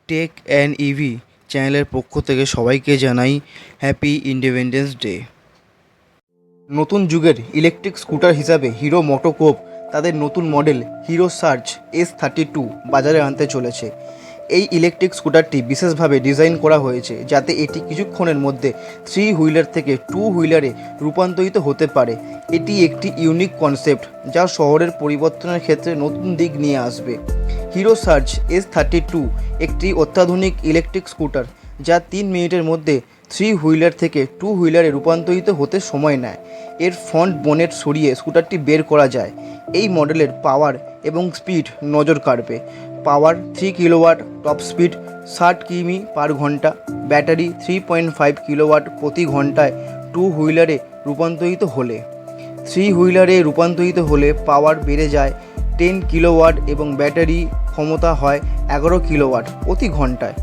Take and EV চ্যানেলের পক্ষ থেকে সবাইকে জানাই হ্যাপি ইন্ডিপেন্ডেন্স ডে। নতুন যুগের ইলেকট্রিক স্কুটার হিসাবে হিরো মোটোকর্প তাদের নতুন মডেল হিরো সার্জ S32 বাজারে আনতে চলেছে। এই ইলেকট্রিক স্কুটারটি বিশেষভাবে ডিজাইন করা হয়েছে যাতে এটি কিছুক্ষণের মধ্যে 3 হুইলার থেকে 2 হুইলারে রূপান্তরিত হতে পারে। এটি একটি ইউনিক কনসেপ্ট যা শহরের পরিবর্তনের ক্ষেত্রে নতুন দিক নিয়ে আসবে। হিরো সার্জ S32 একটি অত্যাধুনিক ইলেকট্রিক স্কুটার যা 3 মিনিটের মধ্যে 3 হুইলার থেকে 2 হুইলারে রূপান্তরিত হতে সময় নেয়। এর ফ্রন্ট বোনেট সরিয়ে স্কুটারটি বের করা যায়। এই মডেলের পাওয়ার এবং স্পিড নজর কাড়বে। পাওয়ার 3 কিলোওয়াট, টপ স্পিড 60 কিমি পার ঘন্টা, ব্যাটারি 3.5 কিলোওয়াট প্রতি ঘন্টায় 2 হুইলারে রূপান্তরিত হলে। 3 হুইলারে রূপান্তরিত হলে পাওয়ার বেড়ে যায় 10 কিলোওয়াট এবং ব্যাটারি ক্ষমতা হয় 11 কিলোওয়াট প্রতি ঘন্টায়।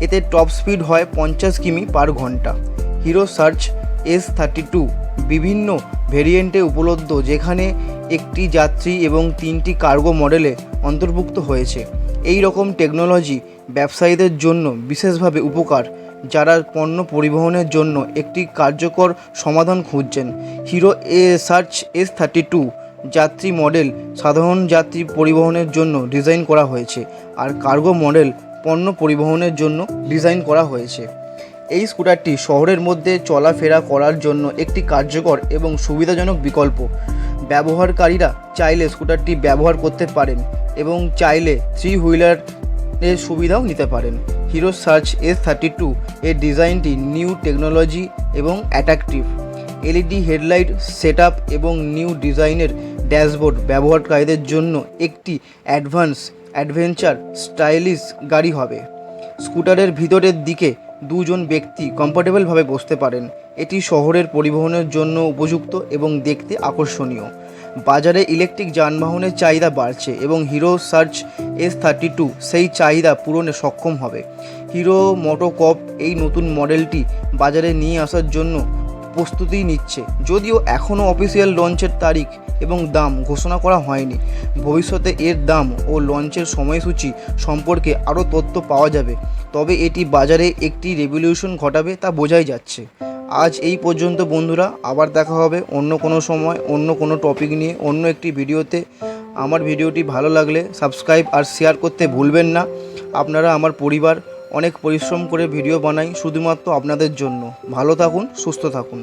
এতে টপ স্পিড হয় 50 কিমি পার ঘন্টা। হিরো সার্জ S32 বিভিন্ন ভেরিয়েন্টে উপলব্ধ, যেখানে একটি যাত্রী এবং 3টি কার্গো মডেলে অন্তর্ভুক্ত হয়েছে। এই রকম টেকনোলজি ব্যবসায়ীদের জন্য বিশেষভাবে উপকার, যারা পণ্য পরিবহনের জন্য একটি কার্যকর সমাধান খুঁজছেন। হিরো সার্জ S32 যাত্রী মডেল সাধারণ যাত্রী পরিবহনের জন্য ডিজাইন করা হয়েছে, আর কার্গো মডেল পণ্য পরিবহনের জন্য ডিজাইন করা হয়েছে। এই স্কুটারটি শহরের মধ্যে চলাফেরা করার জন্য একটি কার্যকর এবং সুবিধাজনক বিকল্প। ব্যবহারকারীরা চাইলে স্কুটারটি ব্যবহার করতে পারেন এবং চাইলে 3 হুইলারের সুবিধাও নিতে পারেন। হিরো সার্জ S32 এর ডিজাইনটি নিউ টেকনোলজি এবং অ্যাট্রাকটিভ। এলইডি হেডলাইট সেটআপ এবং নিউ ডিজাইনের ড্যাশবোর্ড ব্যবহারকারীদের জন্য একটি অ্যাডভেঞ্চার স্টাইলিশ গাড়ি হবে। স্কুটারের ভিতরের দিকে 2 জন ব্যক্তি কমফোর্টেবলভাবে বসতে পারেন। এটি শহরের পরিবহনের জন্য উপযুক্ত এবং দেখতে আকর্ষণীয়। বাজারে ইলেকট্রিক যানবাহনের চাহিদা বাড়ছে এবং হিরো সার্জ S32 সেই চাহিদা পূরণে সক্ষম হবে। হিরো মোটোকর্প এই নতুন মডেলটি বাজারে নিয়ে আসার জন্য প্রস্তুতি নিচ্ছে, যদিও এখনও অফিসিয়াল লঞ্চের তারিখ এবং দাম ঘোষণা করা হয়নি। ভবিষ্যতে এর দাম ও লঞ্চের সময়সূচি সম্পর্কে আরও তথ্য পাওয়া যাবে, তবে এটি বাজারে একটি রেভলিউশন ঘটাবে তা বোঝাই যাচ্ছে। আজ এই পর্যন্ত বন্ধুরা, আবার দেখা হবে অন্য কোনো সময় অন্য কোনো টপিক নিয়ে অন্য একটি ভিডিওতে। আমার ভিডিওটি ভালো লাগলে সাবস্ক্রাইব আর শেয়ার করতে ভুলবেন না। আপনারা আমার পরিবার, অনেক পরিশ্রম করে ভিডিও বানাই শুধুমাত্র আপনাদের জন্য। ভালো থাকুন, সুস্থ থাকুন।